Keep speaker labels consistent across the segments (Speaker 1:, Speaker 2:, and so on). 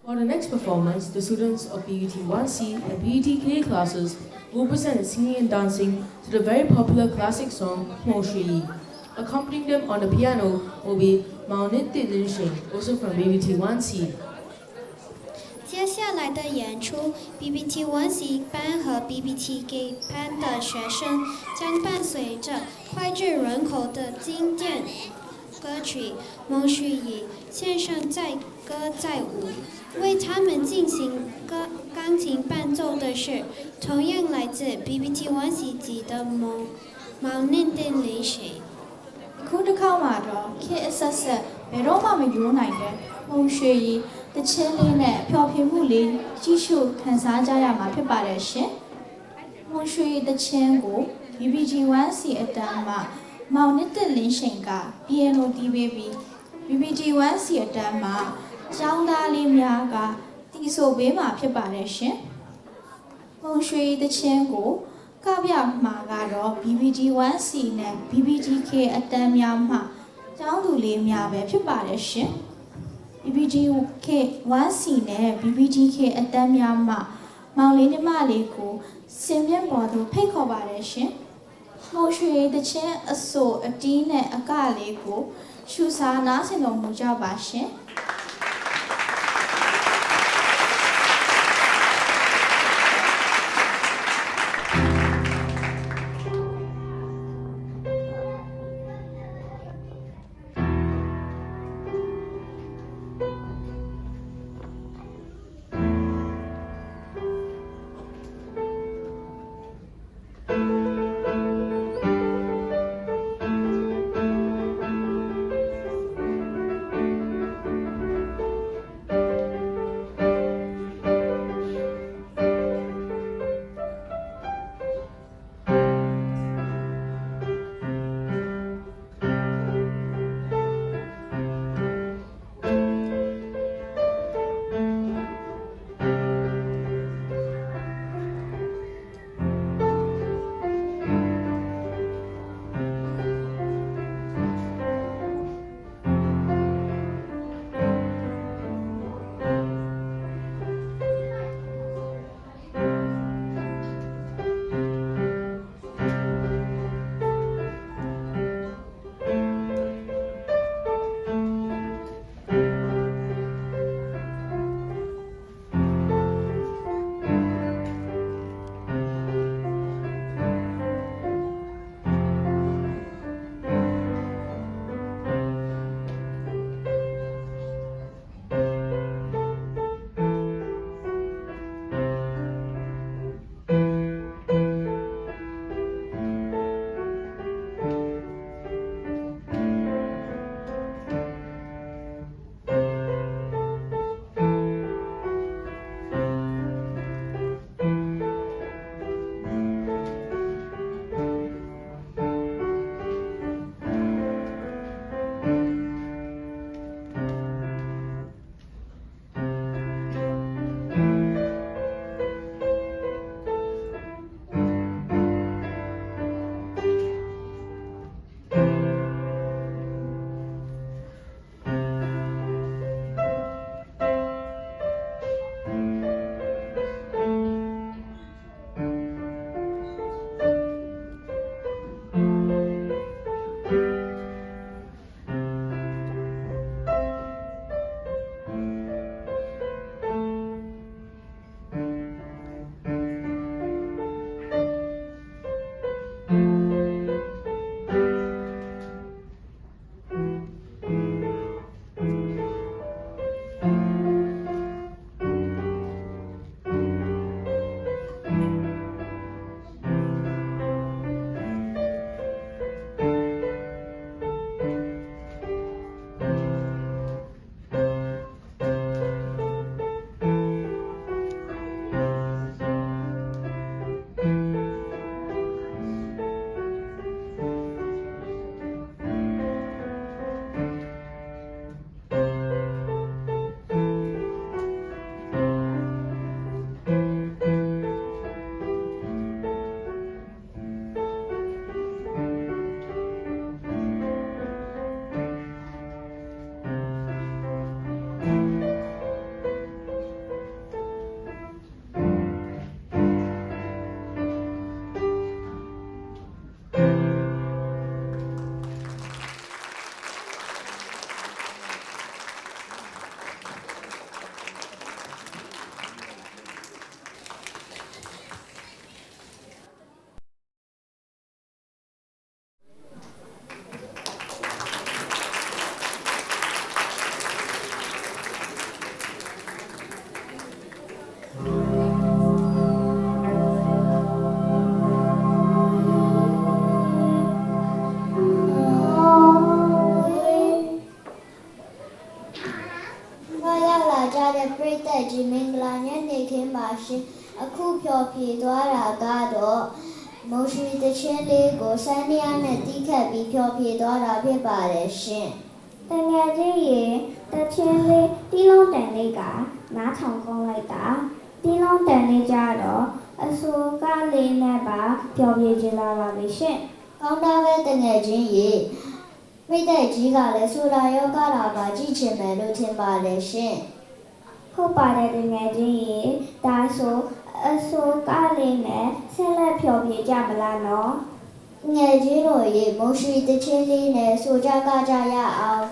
Speaker 1: For the next performance, the students of BUT1C and BUTK classes will present singing and dancing to the very popular classic song Mo Shui Yi. Accompanying them on the piano will be Mao Nit Lin Sheng, also from BUT1C.
Speaker 2: 接下来的演出 ，BBT1C 班和 BBTK 班的学生将伴随着脍炙人口的经典歌曲《孟旭仪》献上载歌载舞。为他们进行钢琴伴奏的是同样来自 BBT1C 级的毛念定林谁。
Speaker 3: ခုတစ်ခါမှာတော့ခေတ်အဆက်ဆက်ဘယ်တော့မှမယိုးနိုင်တဲ့မုံရွှေရီတချင်းလေးနဲ့ဖျော်ဖြေမှုလေးကြီးစုခန်းစားကြရမှာဖြစ်ပါတယ်ရှင်။မုံရွှေရီတချင်းကို BBT1C အတန်းမှာမောင်နစ်တက်လင်းရှိန်က piano တီးပေးပြီး BBT1C အတန်းမှာကျောင်းသားလေးများကတီးဆိုပေးမှာဖြစ်ပါတယ်ရှင်။မုံရွှေရီတချင်းကိုကပြမှာကတော့ BBT1C နဲ့ BBTK အတန်းများမှကျောင်းသူလေးများပဲဖြစ်ပါတယ်ရှင်။ BBTK1C နဲ့ BBTK အတန်းများမှမောင်လေးညီမလေးကိုစင်မြင့်ပေါ်သို့ဖိတ်ခေါ်ပါတယ်ရှင်။မိုးရွှေတချင်းအစို့အတီးနဲ့အကလေးကိုရှူစားနားဆင်တော်မူကြပါရှင်။
Speaker 4: ညနေခင်းမှာရှင်အခုဖျော်ဖြေသွားတာကတော့မုံရွှေတချင်းလေးကိုစန်းရနဲ့တီးခတ်ပြီးဖျော်ဖြေသွားတာဖြစ်ပါတယ်ရှင်တငယ်ချင်းရေတချင်းလေးတီးလုံးတန်လေးကနားထောင်ကောင်းလိုက်တာတီးလုံးတန်လေးကြတော့အစိုးကလေးနဲ့ပါဖျော်ဖြေခြင်းလာပါပြီရှင်ကောင်းတာပဲတငယ်ချင်းရေမိတဲ့ကြီးကလည်းဆိုတာရောကတာပါကြည့်ချင်တယ်လို့ထင်ပါတယ်ရှင်ဟုတ်ပါတယ်တငယ်ချင်းရေဒါဆိုအစိုးကလေးနဲ့ဆက်လက်ဖျော်ဖြေကြမလားနော်ငယ်ကြီးတို့ရေမုံရွှေတချင်းလေးနဲ့ဆိုကြကကြရအောင်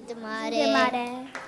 Speaker 2: တင်ပါတယ်
Speaker 5: ပါတယ်